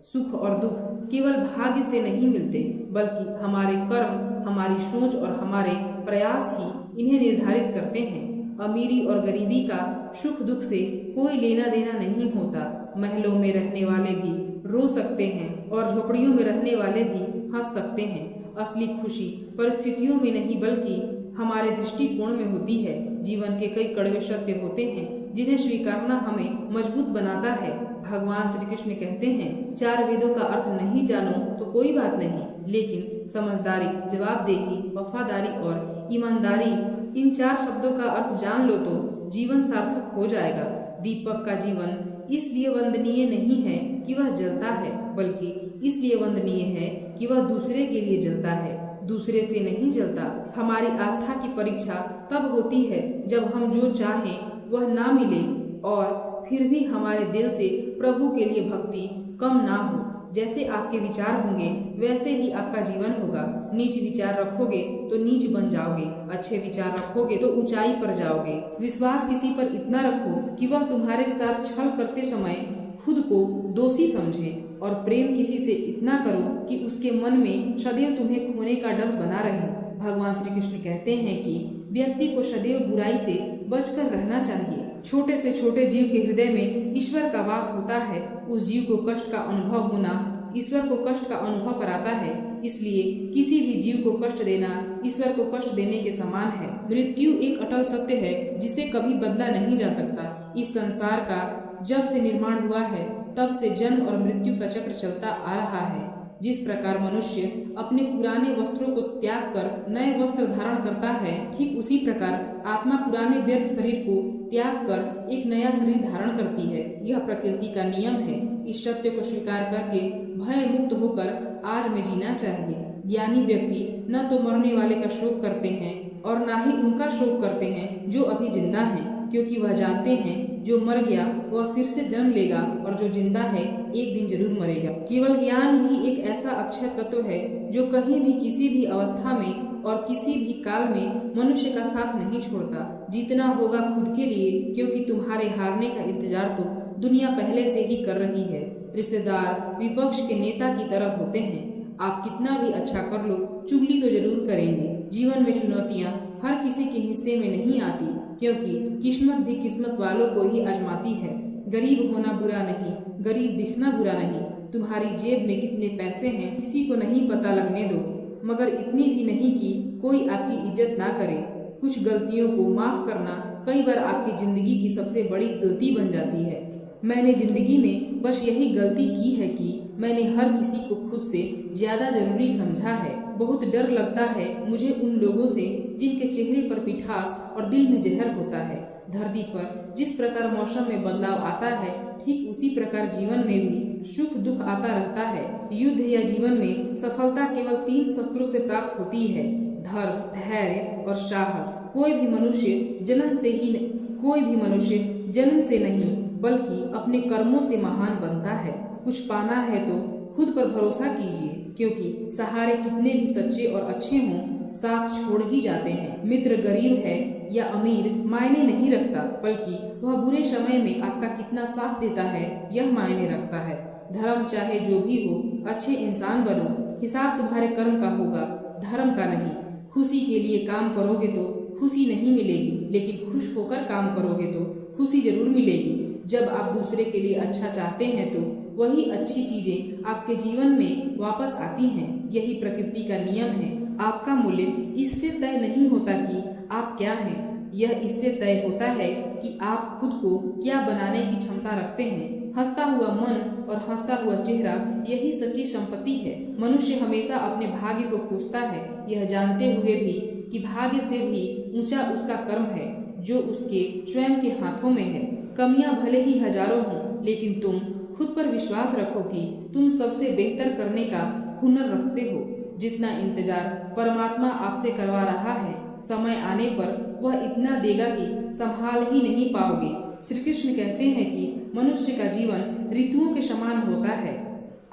Speaker 1: सुख और दुख केवल भाग्य से नहीं मिलते, बल्कि हमारे कर्म, हमारी सोच और हमारे प्रयास ही इन्हें निर्धारित करते हैं। अमीरी और गरीबी का सुख दुख से कोई लेना देना नहीं होता। महलों में रहने वाले भी रो सकते हैं और झोपड़ियों में रहने वाले भी हंस सकते हैं। असली खुशी परिस्थितियों में नहीं बल्कि हमारे दृष्टिकोण में होती है। जीवन के कई कड़वे सत्य होते हैं जिन्हें स्वीकारना हमें मजबूत बनाता है। भगवान श्री कृष्ण कहते हैं, 4 वेदों का अर्थ नहीं जानो तो कोई बात नहीं, लेकिन समझदारी, जवाबदेही, वफादारी और ईमानदारी, इन 4 शब्दों का अर्थ जान लो तो जीवन सार्थक हो जाएगा। दीपक का जीवन इसलिए वंदनीय नहीं है कि वह जलता है, बल्कि इसलिए वंदनीय है कि वह दूसरे के लिए जलता है। दूसरे से नहीं जलता। हमारी आस्था की परीक्षा तब होती है जब हम जो चाहें वह ना मिले और फिर भी हमारे दिल से प्रभु के लिए भक्ति कम ना हो। जैसे आपके विचार होंगे वैसे ही आपका जीवन होगा। नीच विचार रखोगे तो नीच बन जाओगे, अच्छे विचार रखोगे तो ऊंचाई पर जाओगे। विश्वास किसी पर इतना रखो कि वह तुम्हारे साथ छल करते समय खुद को दोषी समझे, और प्रेम किसी से इतना करो कि उसके मन में सदैव तुम्हें खोने का डर बना रहे। भगवान श्री कृष्ण कहते हैं कि व्यक्ति को सदैव बुराई से बचकर रहना चाहिए। छोटे से छोटे जीव के हृदय में ईश्वर का वास होता है। उस जीव को कष्ट का अनुभव होना ईश्वर को कष्ट का अनुभव कराता है। इसलिए किसी भी जीव को कष्ट देना ईश्वर को कष्ट देने के समान है। मृत्यु एक अटल सत्य है जिसे कभी बदला नहीं जा सकता। इस संसार का जब से निर्माण हुआ है तब से जन्म और मृत्यु का चक्र चलता आ रहा है। जिस प्रकार मनुष्य अपने पुराने वस्त्रों को त्याग कर नए वस्त्र धारण करता है, ठीक उसी प्रकार आत्मा पुराने व्यर्थ शरीर को त्याग कर एक नया शरीर धारण करती है। यह प्रकृति का नियम है। इस सत्य को स्वीकार करके भय मुक्त होकर आज में जीना चाहिए। ज्ञानी व्यक्ति न तो मरने वाले का शोक करते हैं और न ही उनका शोक करते हैं जो अभी जिंदा हैं, क्योंकि वह जानते हैं जो मर गया वह फिर से जन्म लेगा और जो जिंदा है एक दिन जरूर मरेगा। केवल ज्ञान ही एक ऐसा अक्षय तत्व है जो कहीं भी किसी भी अवस्था में और किसी भी काल में मनुष्य का साथ नहीं छोड़ता। जीतना होगा खुद के लिए, क्योंकि तुम्हारे हारने का इंतजार तो दुनिया पहले से ही कर रही है। रिश्तेदार विपक्ष के नेता की तरह होते हैं। आप कितना भी अच्छा कर लो, चुगली तो जरूर करेंगे। जीवन में चुनौतियां हर किसी के हिस्से में नहीं आती, क्योंकि किस्मत भी किस्मत वालों को ही आजमाती है। गरीब होना बुरा नहीं, गरीब दिखना बुरा नहीं। तुम्हारी जेब में कितने पैसे हैं किसी को नहीं पता लगने दो, मगर इतनी भी नहीं कि कोई आपकी इज्जत ना करे। कुछ गलतियों को माफ करना कई बार आपकी जिंदगी की सबसे बड़ी गलती बन जाती है। मैंने जिंदगी में बस यही गलती की है कि मैंने हर किसी को खुद से ज्यादा जरूरी समझा है। बहुत डर लगता है मुझे उन लोगों से जिनके चेहरे पर मिठास और दिल में जहर होता है। धरती पर जिस प्रकार मौसम में बदलाव आता है, ठीक उसी प्रकार जीवन में भी सुख दुख आता रहता है। युद्ध या जीवन में सफलता केवल 3 शस्त्रों से प्राप्त होती है: धर्म, धैर्य और साहस। कोई भी मनुष्य जन्म से नहीं बल्कि अपने कर्मों से महान बनता है। कुछ पाना है तो खुद पर भरोसा कीजिए, क्योंकि सहारे कितने भी सच्चे और अच्छे हों, साथ छोड़ ही जाते हैं। मित्र गरीब है या अमीर मायने नहीं रखता, बल्कि वह बुरे समय में आपका कितना साथ देता है यह मायने रखता है। धर्म चाहे जो भी हो, अच्छे इंसान बनो। हिसाब तुम्हारे कर्म का होगा, धर्म का नहीं। खुशी के लिए काम करोगे तो खुशी नहीं मिलेगी, लेकिन खुश होकर काम करोगे तो खुशी जरूर मिलेगी। जब आप दूसरे के लिए अच्छा चाहते हैं तो वही अच्छी चीजें आपके जीवन में वापस आती हैं। यही प्रकृति का नियम है। आपका मूल्य इससे तय नहीं होता कि आप क्या हैं, यह इससे तय होता है कि आप खुद को क्या बनाने की क्षमता रखते हैं। हंसता हुआ मन और हंसता हुआ चेहरा यही सच्ची संपत्ति है। मनुष्य हमेशा अपने भाग्य को खोजता है, यह जानते हुए भी कि भाग्य से भी ऊंचा उसका कर्म है जो उसके स्वयं के हाथों में है। कमियां भले ही हजारों हों, लेकिन तुम खुद पर विश्वास रखो कि तुम सबसे बेहतर करने का हुनर रखते हो। जितना इंतजार परमात्मा आपसे करवा रहा है, समय आने पर वह इतना देगा कि संभाल ही नहीं पाओगे। श्री कृष्ण कहते हैं कि मनुष्य का जीवन ऋतुओं के समान होता है।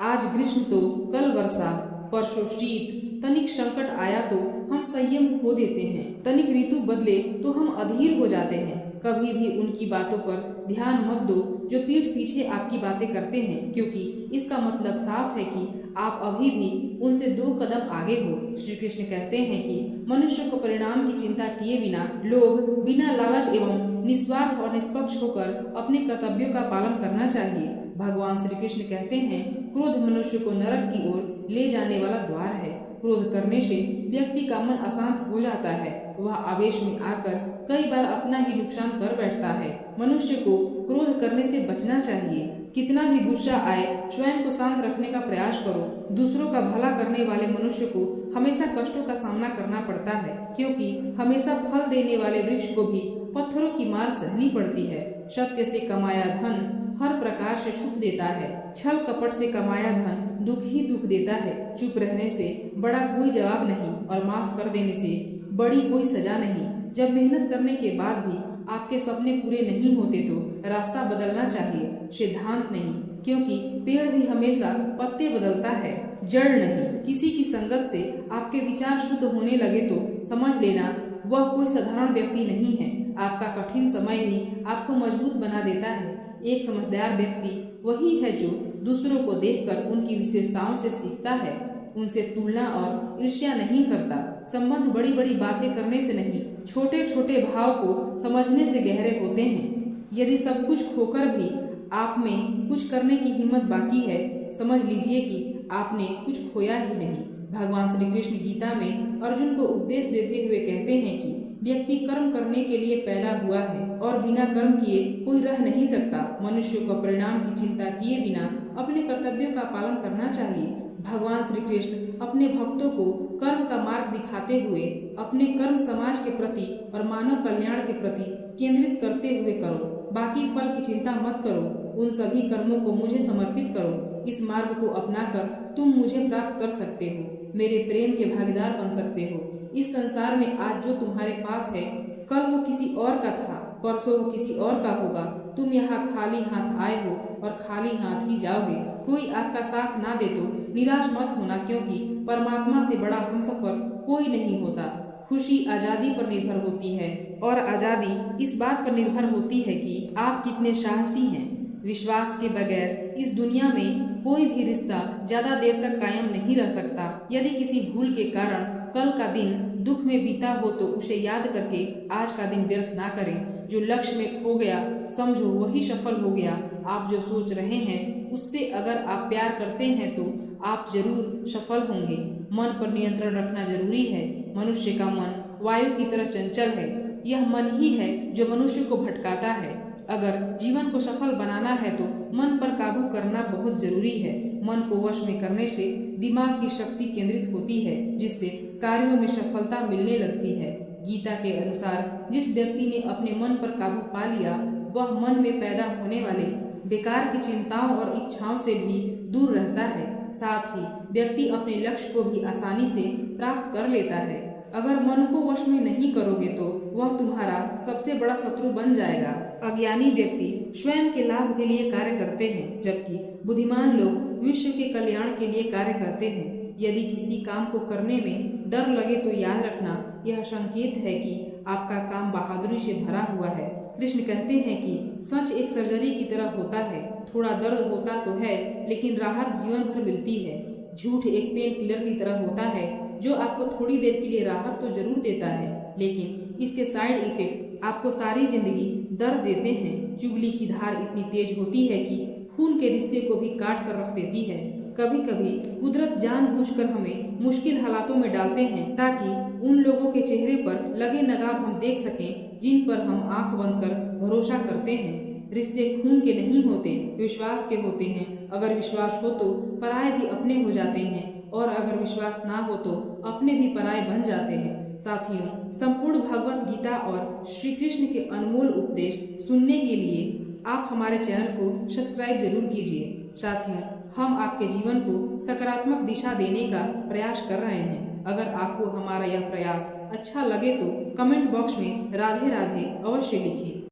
Speaker 1: आज ग्रीष्म तो कल वर्षा, परसों शीत। तनिक संकट आया तो हम संयम खो देते हैं, तनिक ऋतु बदले तो हम अधीर हो जाते हैं। कभी भी उनकी बातों पर ध्यान मत दो जो पीठ पीछे आपकी बातें करते हैं, क्योंकि इसका मतलब साफ है कि आप अभी भी उनसे 2 कदम आगे हो। श्री कृष्ण कहते हैं कि मनुष्य को परिणाम की चिंता किए बिना, लोभ, बिना लालच एवं निस्वार्थ और निष्पक्ष होकर अपने कर्तव्यों का पालन करना चाहिए। भगवान श्री कृष्ण कहते हैं, क्रोध मनुष्य को नरक की ओर ले जाने वाला द्वार है। क्रोध करने से व्यक्ति का मन अशांत हो जाता है। वह आवेश में आकर कई बार अपना ही नुकसान कर बैठता है। मनुष्य को क्रोध करने से बचना चाहिए। कितना भी गुस्सा आए, स्वयं को शांत रखने का प्रयास करो। दूसरों का भला करने वाले मनुष्य को हमेशा कष्टों का सामना करना पड़ता है, क्योंकि हमेशा फल देने वाले वृक्ष को भी पत्थरों की मार सहनी पड़ती है। सत्य से कमाया धन हर प्रकार से सुख देता है। छल कपट से कमाया धन दुख ही दुख देता है। चुप रहने से बड़ा कोई जवाब नहीं और माफ कर देने से बड़ी कोई सजा नहीं। जब मेहनत करने के बाद भी आपके सपने पूरे नहीं होते तो रास्ता बदलना चाहिए, सिद्धांत नहीं, क्योंकि पेड़ भी हमेशा पत्ते बदलता है, जड़ नहीं। किसी की संगत से आपके विचार शुद्ध होने लगे तो समझ लेना वह कोई साधारण व्यक्ति नहीं है। आपका कठिन समय ही आपको मजबूत बना देता है। एक समझदार व्यक्ति वही है जो दूसरों को देखकर उनकी विशेषताओं से सीखता है, उनसे तुलना और ईर्ष्या नहीं करता। संबंध बड़ी बड़ी बातें करने से नहीं, छोटे छोटे भाव को समझने से गहरे होते हैं। यदि सब कुछ खोकर भी आप में कुछ करने की हिम्मत बाकी है, समझ लीजिए कि आपने कुछ खोया ही नहीं। भगवान श्री कृष्ण गीता में अर्जुन को उपदेश देते हुए कहते हैं कि व्यक्ति कर्म करने के लिए पैदा हुआ है और बिना कर्म किए कोई रह नहीं सकता। मनुष्य को परिणाम की चिंता किए बिना अपने कर्तव्यों का पालन करना चाहिए। भगवान श्री कृष्ण अपने भक्तों को कर्म का मार्ग दिखाते हुए अपने कर्म समाज के प्रति और मानव कल्याण के प्रति केंद्रित करते हुए करो। बाकी फल की चिंता मत करो, उन सभी कर्मों को मुझे समर्पित करो। इस मार्ग को अपनाकर तुम मुझे प्राप्त कर सकते हो, मेरे प्रेम के भागीदार बन सकते हो। इस संसार में आज जो तुम्हारे पास है, कल वो किसी और का था, परसों वो किसी और का होगा। तुम यहाँ खाली हाथ आए हो और खाली हाथ ही जाओगे। कोई आपका साथ ना दे तो निराश मत होना, क्योंकि परमात्मा से बड़ा हमसफर कोई नहीं होता। खुशी आजादी पर निर्भर होती है और आजादी इस बात पर निर्भर होती है कि आप कितने साहसी हैं। विश्वास के बगैर इस दुनिया में कोई भी रिश्ता ज्यादा देर तक कायम नहीं रह सकता। यदि किसी भूल के कारण कल का दिन दुख में बीता हो तो उसे याद करके आज का दिन व्यर्थ ना करें। जो लक्ष्य में खो गया समझो वही सफल हो गया। आप जो सोच रहे हैं उससे अगर आप प्यार करते हैं तो आप जरूर सफल होंगे। मन पर नियंत्रण रखना जरूरी है। मनुष्य का मन वायु की तरह चंचल है। यह मन ही है जो मनुष्य को भटकाता है। अगर जीवन को सफल बनाना है तो मन पर काबू करना बहुत जरूरी है। मन को वश में करने से दिमाग की शक्ति केंद्रित होती है, जिससे कार्यों में सफलता मिलने लगती है। गीता के अनुसार जिस व्यक्ति ने अपने मन पर काबू पा लिया वह मन में पैदा होने वाले बेकार की चिंताओं और इच्छाओं से भी दूर रहता है। साथ ही व्यक्ति अपने लक्ष्य को भी आसानी से प्राप्त कर लेता है। अगर मन को वश में नहीं करोगे तो वह तुम्हारा सबसे बड़ा शत्रु बन जाएगा। अज्ञानी व्यक्ति स्वयं के लाभ के लिए कार्य करते हैं, जबकि बुद्धिमान लोग विश्व के कल्याण के लिए कार्य करते हैं। यदि किसी काम को करने में डर लगे तो याद रखना यह संकेत है कि आपका काम बहादुरी से भरा हुआ है। कृष्ण कहते हैं कि सच एक सर्जरी की तरह होता है। थोड़ा दर्द होता तो है लेकिन राहत जीवन भर मिलती है। झूठ एक पेन किलर की तरह होता है जो आपको थोड़ी देर के लिए राहत तो जरूर देता है, लेकिन इसके साइड इफेक्ट आपको सारी जिंदगी दर्द देते हैं। चुगली की धार इतनी तेज होती है कि खून के रिश्ते को भी काट कर रख देती है। कभी कभी कुदरत जानबूझकर हमें मुश्किल हालातों में डालते हैं ताकि उन लोगों के चेहरे पर लगे नकाब हम देख सकें जिन पर हम आंख बंद कर भरोसा करते हैं। रिश्ते खून के नहीं होते, विश्वास के होते हैं। अगर विश्वास हो तो पराये भी अपने हो जाते हैं और अगर विश्वास ना हो तो अपने भी पराये बन जाते हैं। साथियों, संपूर्ण भगवत गीता और श्री कृष्ण के अनमोल उपदेश सुनने के लिए आप हमारे चैनल को सब्सक्राइब जरूर कीजिए। साथियों, हम आपके जीवन को सकारात्मक दिशा देने का प्रयास कर रहे हैं। अगर आपको हमारा यह प्रयास अच्छा लगे तो कमेंट बॉक्स में राधे राधे अवश्य लिखिए।